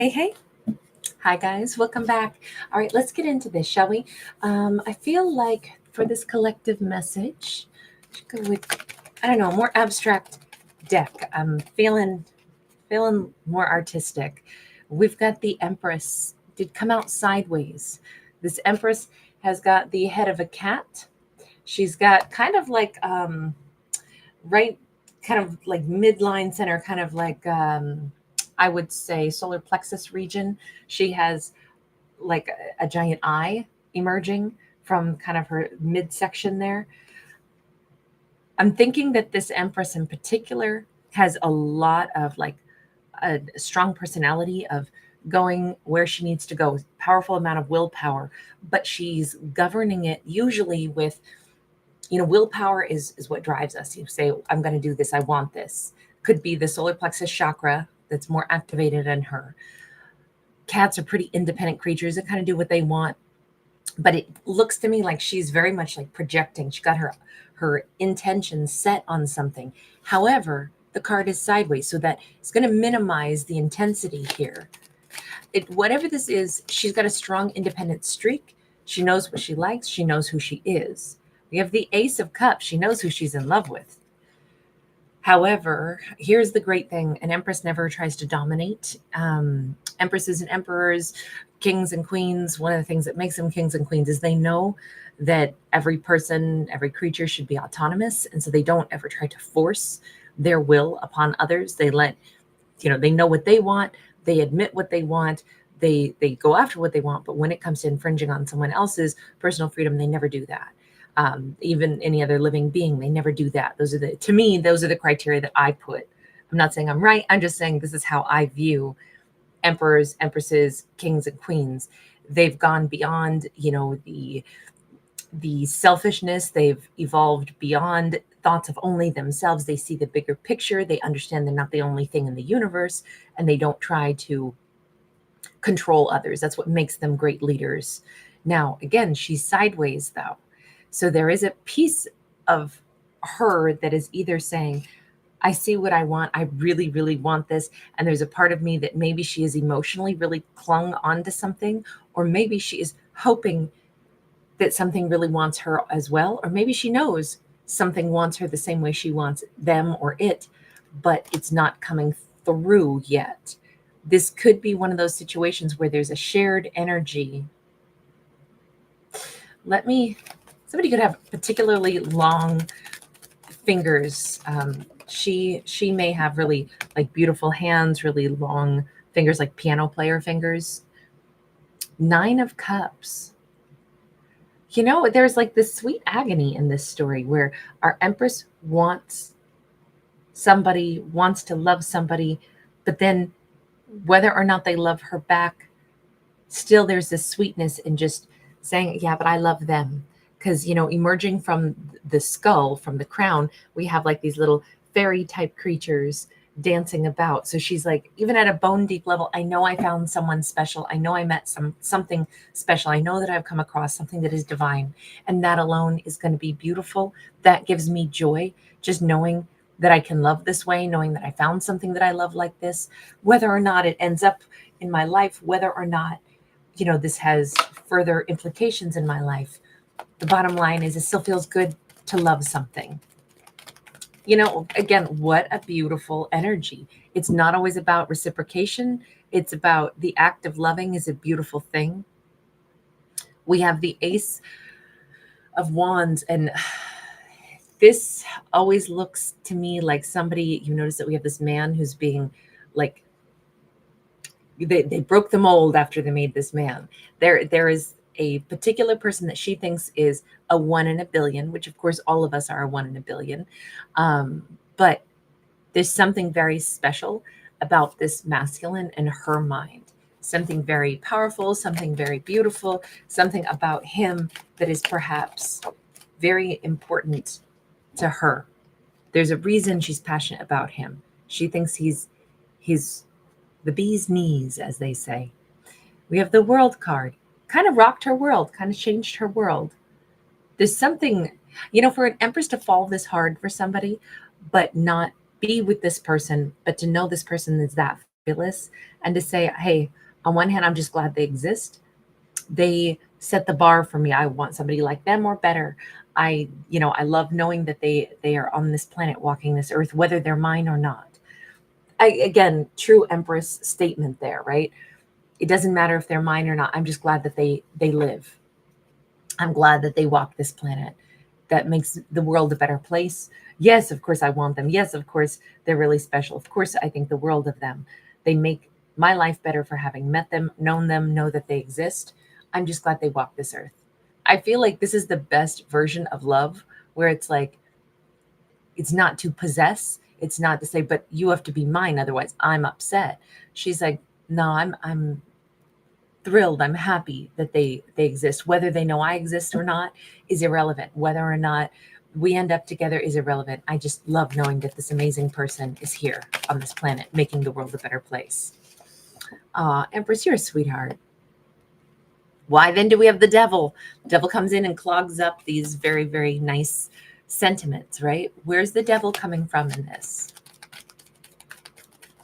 Hey. Hi, guys. Welcome back. All right, let's get into this, shall we? I feel like for this collective message, should go with, I don't know, a more abstract deck. I'm feeling more artistic. We've got the Empress. Did come out sideways. This Empress has got the head of a cat. She's got kind of like right kind of like midline center, kind of like I would say solar plexus region. She has like a giant eye emerging from kind of her midsection there. I'm thinking that this Empress in particular has a lot of like a strong personality of going where she needs to go, powerful amount of willpower, but she's governing it usually with, willpower is what drives us. You say, I'm going to do this, I want this. Could be the solar plexus chakra that's more activated in her. Cats are pretty independent creatures that kind of do what they want, but it looks to me like she's very much like projecting. She got her intention set on something. However, the card is sideways, so that it's going to minimize the intensity here. Whatever this is, she's got a strong independent streak. She knows what she likes. She knows who she is. We have the Ace of Cups. She knows who she's in love with. However, here's the great thing: an Empress never tries to dominate. Empresses and emperors, kings and queens, one of the things that makes them kings and queens is they know that every person, every creature should be autonomous. And so they don't ever try to force their will upon others. They let, they know what they want. They admit what they want. They go after what they want. But when it comes to infringing on someone else's personal freedom, they never do that. Even any other living being, they never do that. To me, those are the criteria that I put. I'm not saying I'm right. I'm just saying this is how I view emperors, empresses, kings, and queens. They've gone beyond, the selfishness. They've evolved beyond thoughts of only themselves. They see the bigger picture. They understand they're not the only thing in the universe, and they don't try to control others. That's what makes them great leaders. Now, again, she's sideways though. So there is a piece of her that is either saying, I see what I want. I really, really want this. And there's a part of me that maybe she is emotionally really clung onto something, or maybe she is hoping that something really wants her as well. Or maybe she knows something wants her the same way she wants them or it, but it's not coming through yet. This could be one of those situations where there's a shared energy. Somebody could have particularly long fingers. She may have really like beautiful hands, really long fingers, like piano player fingers. 9 of Cups. There's like this sweet agony in this story where our Empress wants to love somebody, but then whether or not they love her back, still there's this sweetness in just saying, yeah, but I love them. Because, emerging from the skull, from the crown, we have like these little fairy type creatures dancing about. So she's like, even at a bone deep level, I know I found someone special. I know I met something special. I know that I've come across something that is divine. And that alone is going to be beautiful. That gives me joy, just knowing that I can love this way, knowing that I found something that I love like this, whether or not it ends up in my life, whether or not, this has further implications in my life. The bottom line is it still feels good to love something. Again, what a beautiful energy. It's not always about reciprocation. It's about the act of loving is a beautiful thing. We have the Ace of Wands, and this always looks to me like somebody, you notice that we have this man who's being like, they broke the mold after they made this man. There is a particular person that she thinks is a 1 in a billion, which of course all of us are a 1 in a billion. But there's something very special about this masculine in her mind, something very powerful, something very beautiful, something about him that is perhaps very important to her. There's a reason she's passionate about him. She thinks he's the bee's knees, as they say. We have the World card. Kind of rocked her world, kind of changed her world. There's something, for an Empress to fall this hard for somebody, but not be with this person, but to know this person is that fabulous, and to say, hey, on one hand, I'm just glad they exist. They set the bar for me. I want somebody like them or better. I love knowing that they are on this planet walking this earth, whether they're mine or not. Again, true Empress statement there, right? It doesn't matter if they're mine or not. I'm just glad that they live. I'm glad that they walk this planet. That makes the world a better place. Yes, of course I want them. Yes, of course they're really special. Of course I think the world of them. They make my life better for having met them, known them, know that they exist. I'm just glad they walk this earth. I feel like this is the best version of love, where it's like, it's not to possess, it's not to say, but you have to be mine, otherwise I'm upset. She's like, no, I'm thrilled, I'm happy that they exist. Whether they know I exist or not is irrelevant. Whether or not we end up together is irrelevant. I just love knowing that this amazing person is here on this planet, making the world a better place. Empress, you're a sweetheart. Why then do we have the devil? The devil comes in and clogs up these very, very nice sentiments, right? Where's the devil coming from in this?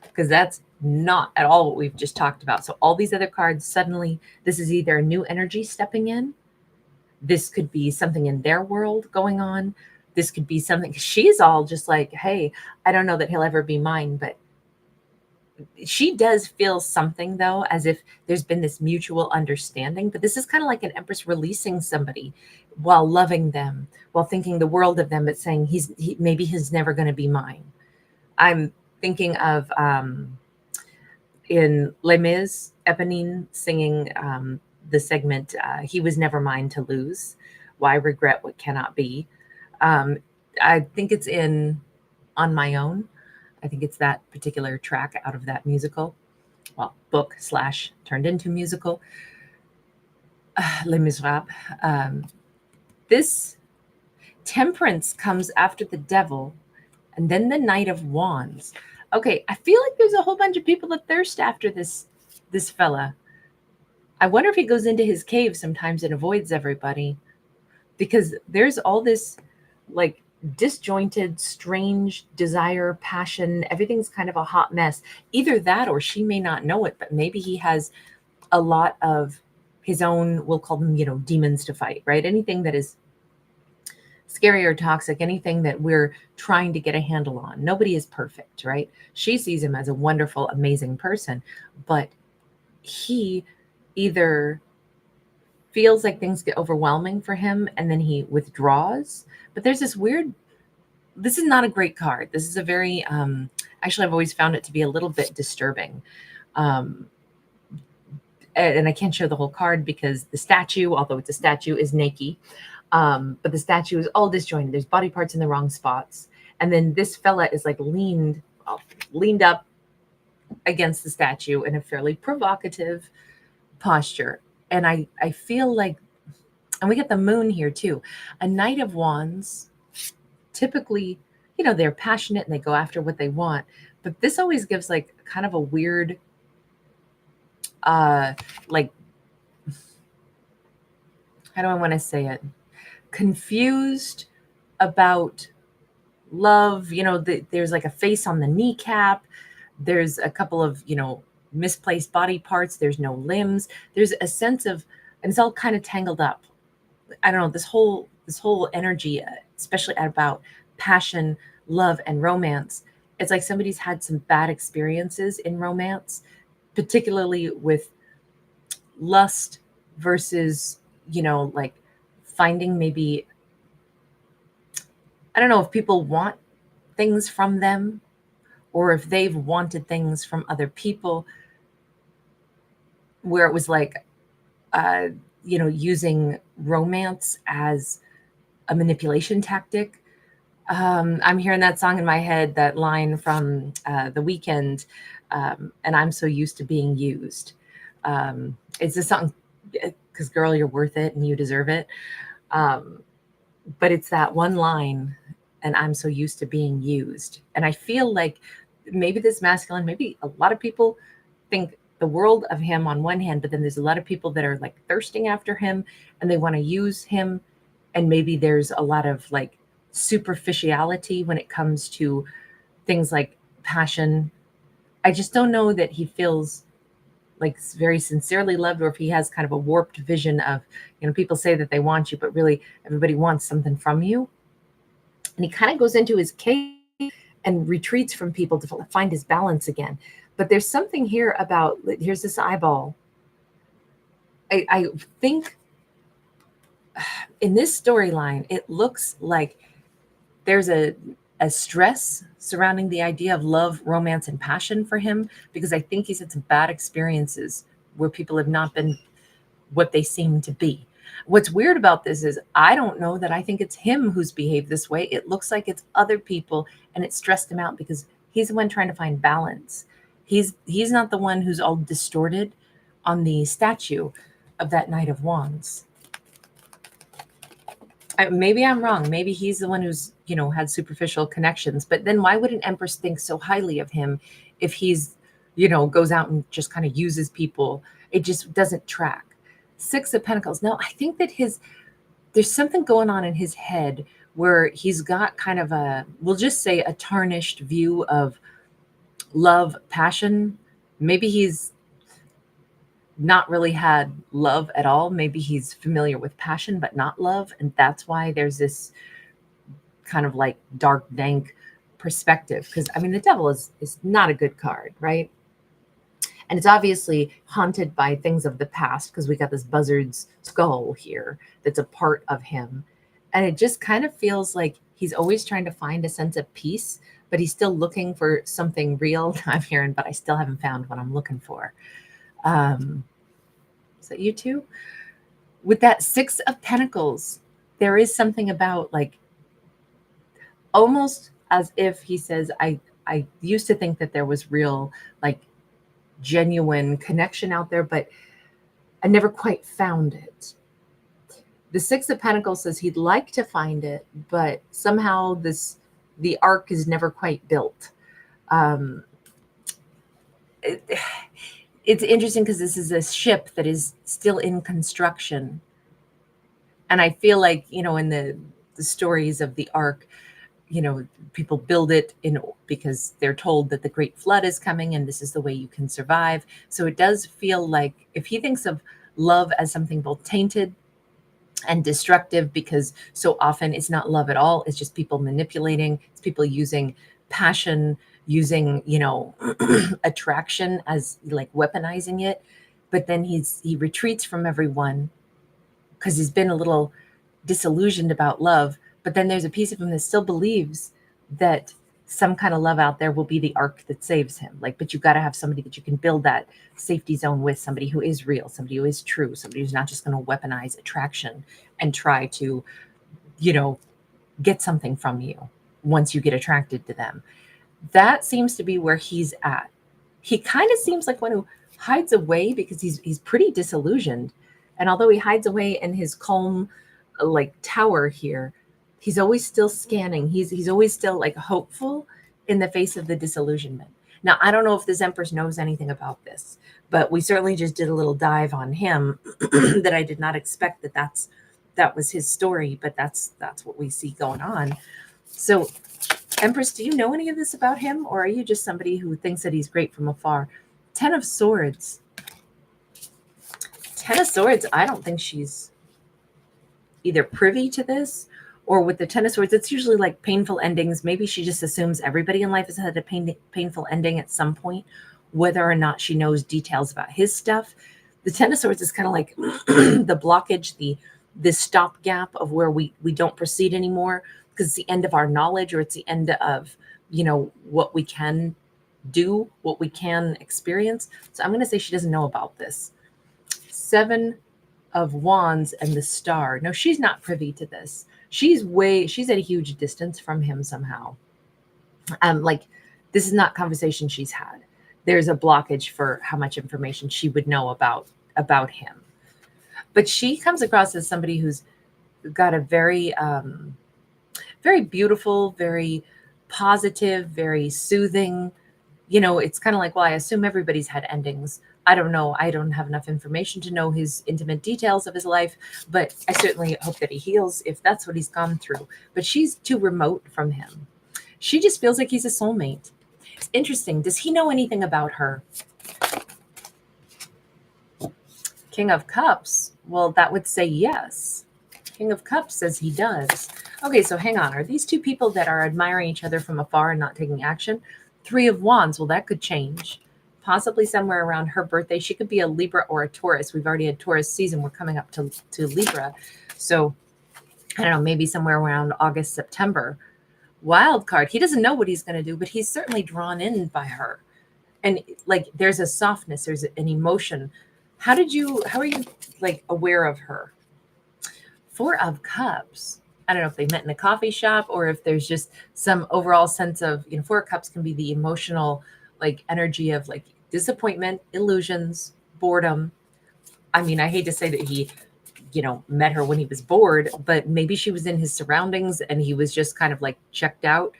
Because that's not at all what we've just talked about. So all these other cards, suddenly this is either a new energy stepping in. This could be something in their world going on. This could be something, she's all just like, hey, I don't know that he'll ever be mine, but she does feel something, though, as if there's been this mutual understanding. But this is kind of like an Empress releasing somebody while loving them, while thinking the world of them, but saying maybe he's never going to be mine. I'm thinking of in Les Mis, Eponine singing the segment, he was never mine to lose. Why regret what cannot be? I think it's in On My Own. I think it's that particular track out of that musical, well, book / turned into musical, Les Miserables. This Temperance comes after the devil, and then the Knight of Wands. Okay, I feel like there's a whole bunch of people that thirst after this fella. I wonder if he goes into his cave sometimes and avoids everybody, because there's all this like disjointed, strange desire, passion. Everything's kind of a hot mess. Either that, or she may not know it, but maybe he has a lot of his own, we'll call them, demons to fight, right? Anything that is scary or toxic, anything that we're trying to get a handle on. Nobody is perfect, right? She sees him as a wonderful, amazing person, but he either feels like things get overwhelming for him and then he withdraws. But there's this weird, this is not a great card. This is a very, actually, I've always found it to be a little bit disturbing. And I can't show the whole card because the statue, although it's a statue, is naked. But the statue is all disjointed. There's body parts in the wrong spots. And then this fella is like leaned up against the statue in a fairly provocative posture. And I feel like, and we get the moon here too. A Knight of Wands, typically, they're passionate and they go after what they want. But this always gives like kind of a weird, like, how do I want to say it? Confused about love. There's like a face on the kneecap. There's a couple of, misplaced body parts. There's no limbs. There's a sense of, and it's all kind of tangled up. I don't know, this whole energy, especially about passion, love, and romance. It's like somebody's had some bad experiences in romance, particularly with lust versus, like finding maybe, I don't know if people want things from them or if they've wanted things from other people, where it was like, using romance as a manipulation tactic. I'm hearing that song in my head, that line from The Weeknd, and I'm so used to being used. It's a song, because girl, you're worth it and you deserve it. But it's that one line, and I'm so used to being used. And I feel like maybe this masculine, maybe a lot of people think the world of him on one hand, but then there's a lot of people that are like thirsting after him and they want to use him. And maybe there's a lot of like superficiality when it comes to things like passion. I just don't know that he feels like very sincerely loved, or if he has kind of a warped vision of, people say that they want you, but really everybody wants something from you. And he kind of goes into his cave and retreats from people to find his balance again. But there's something here about, here's this eyeball. I think in this storyline, it looks like there's a stress surrounding the idea of love, romance, and passion for him, because I think he's had some bad experiences where people have not been what they seem to be. What's weird about this is I don't know that I think it's him who's behaved this way. It looks like it's other people, and it stressed him out because he's the one trying to find balance. He's not the one who's all distorted on the statue of that Knight of Wands. Maybe I'm wrong. Maybe he's the one who's, had superficial connections. But then why would an Empress think so highly of him if he's, goes out and just kind of uses people? It just doesn't track. Six of Pentacles. Now, I think that there's something going on in his head where he's got kind of we'll just say a tarnished view of love, passion. Maybe he's not really had love at all. Maybe he's familiar with passion, but not love. And that's why there's this kind of like dark, dank perspective. Because, the devil is not a good card, right? And it's obviously haunted by things of the past, because we got this buzzard's skull here that's a part of him. And it just kind of feels like he's always trying to find a sense of peace, but he's still looking for something real. I'm hearing, but I still haven't found what I'm looking for. Is that you too? With that Six of Pentacles, there is something about like almost as if he says, I used to think that there was real, like genuine connection out there, but I never quite found it. The Six of Pentacles says he'd like to find it, but somehow the arc is never quite built. It's interesting because this is a ship that is still in construction. And I feel like, in the stories of the ark, people build it because they're told that the great flood is coming and this is the way you can survive. So it does feel like if he thinks of love as something both tainted and destructive, because so often it's not love at all. It's just people manipulating. It's people using passion, using, attraction as like weaponizing it. But then he retreats from everyone because he's been a little disillusioned about love. But then there's a piece of him that still believes that some kind of love out there will be the arc that saves him. Like, but you got to have somebody that you can build that safety zone with, somebody who is real, somebody who is true, somebody who's not just going to weaponize attraction and try to, get something from you once you get attracted to them. That seems to be where he's at. He kind of seems like one who hides away because he's pretty disillusioned. And although he hides away in his calm, like tower here, he's always still scanning. He's always still like hopeful in the face of the disillusionment. Now, I don't know if this Empress knows anything about this, but we certainly just did a little dive on him that I did not expect that was his story, but that's what we see going on. So, Empress, do you know any of this about him, or are you just somebody who thinks that he's great from afar? Ten of Swords. Ten of Swords, I don't think she's either privy to this, or with the Ten of Swords, it's usually like painful endings. Maybe she just assumes everybody in life has had a painful ending at some point, whether or not she knows details about his stuff. The Ten of Swords is kind of like the blockage, the stopgap of where we don't proceed anymore, because it's the end of our knowledge, or it's the end of, what we can do, what we can experience. So I'm going to say she doesn't know about this. Seven of Wands and the Star. No, she's not privy to this. She's at a huge distance from him somehow. Like, this is not conversation she's had. There's a blockage for how much information she would know about him. But she comes across as somebody who's got a very, very beautiful, very positive, very soothing. It's kind of like, well, I assume everybody's had endings. I don't know. I don't have enough information to know his intimate details of his life, but I certainly hope that he heals if that's what he's gone through. But she's too remote from him. She just feels like he's a soulmate. It's interesting. Does he know anything about her? King of Cups. Well, that would say yes. King of Cups says he does. Okay, so hang on. Are these two people that are admiring each other from afar and not taking action? Three of Wands. Well, that could change. Possibly somewhere around her birthday. She could be a Libra or a Taurus. We've already had Taurus season. We're coming up to Libra. So I don't know, maybe somewhere around August, September. Wild card. He doesn't know what he's going to do, but he's certainly drawn in by her. And like there's a softness, there's an emotion. How are you like aware of her? Four of Cups. I don't know if they met in a coffee shop or if there's just some overall sense of, Four of Cups can be the emotional like energy of like disappointment, illusions, boredom. I mean, I hate to say that he, met her when he was bored, but maybe she was in his surroundings and he was just kind of like checked out.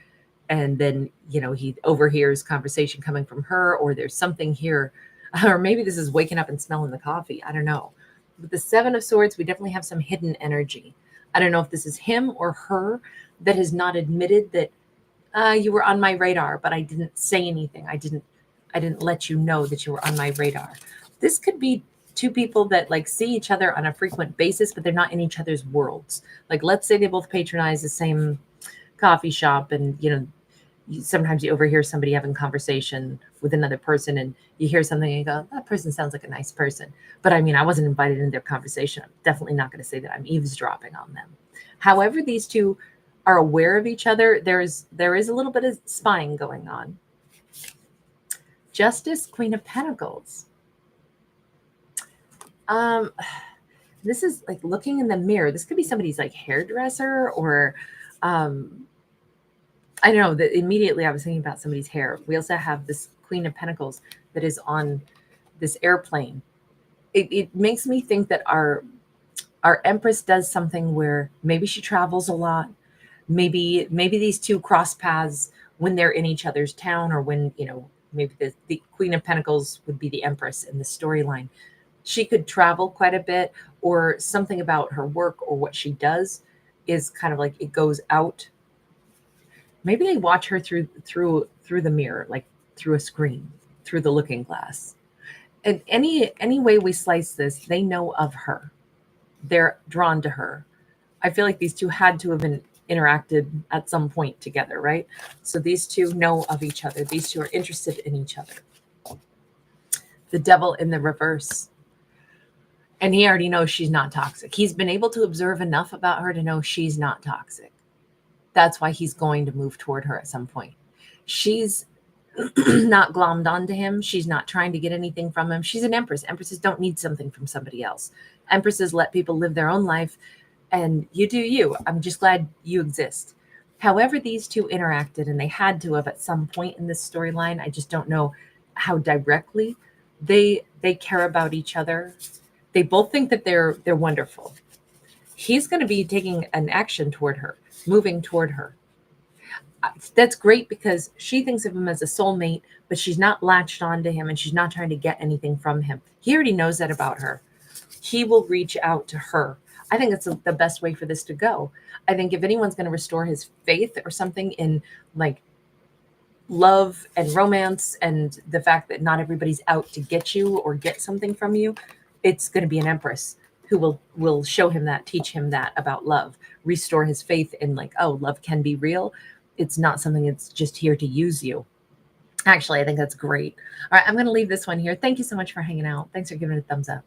And then, he overhears conversation coming from her, or there's something here, or maybe this is waking up and smelling the coffee. I don't know. With the Seven of Swords, we definitely have some hidden energy. I don't know if this is him or her that has not admitted that you were on my radar, but I didn't say anything. I didn't let you know that you were on my radar. This could be two people that like see each other on a frequent basis, but they're not in each other's worlds. Like, let's say they both patronize the same coffee shop, and sometimes you overhear somebody having conversation with another person, and you hear something and you go, that person sounds like a nice person. But I mean, I wasn't invited in their conversation. I'm definitely not going to say that I'm eavesdropping on them. However, these two are aware of each other. There is a little bit of spying going on. Justice, Queen of Pentacles. This is like looking in the mirror. This could be somebody's like hairdresser, or I don't know, that immediately I was thinking about somebody's hair. We also have this Queen of Pentacles that is on this airplane. It makes me think that our Empress does something where maybe she travels a lot. Maybe these two cross paths when they're in each other's town, or when, maybe the Queen of Pentacles would be the Empress in the storyline. She could travel quite a bit, or something about her work or what she does is kind of like it goes out. Maybe they watch her through the mirror, like through a screen, through the looking glass. And any way we slice this, they know of her. They're drawn to her. I feel like these two had to have been interacted at some point together, right? So these two know of each other. These two are interested in each other. The Devil in the reverse. And he already knows she's not toxic. He's been able to observe enough about her to know she's not toxic. That's why he's going to move toward her at some point. She's not glommed onto him. She's not trying to get anything from him. She's an Empress. Empresses don't need something from somebody else. Empresses let people live their own life, and you do you. I'm just glad you exist. However, these two interacted, and they had to have at some point in this storyline. I just don't know how directly they care about each other. They both think that they're wonderful. He's going to be taking an action toward her, moving toward her. That's great because she thinks of him as a soulmate, but she's not latched onto him and she's not trying to get anything from him. He already knows that about her. He will reach out to her. I think it's the best way for this to go. I think if anyone's going to restore his faith or something in like love and romance and the fact that not everybody's out to get you or get something from you, it's going to be an Empress who will show him that, teach him that about love, restore his faith in like, oh, love can be real. It's not something that's just here to use you. Actually, I think that's great. All right, I'm going to leave this one here. Thank you so much for hanging out. Thanks for giving it a thumbs up.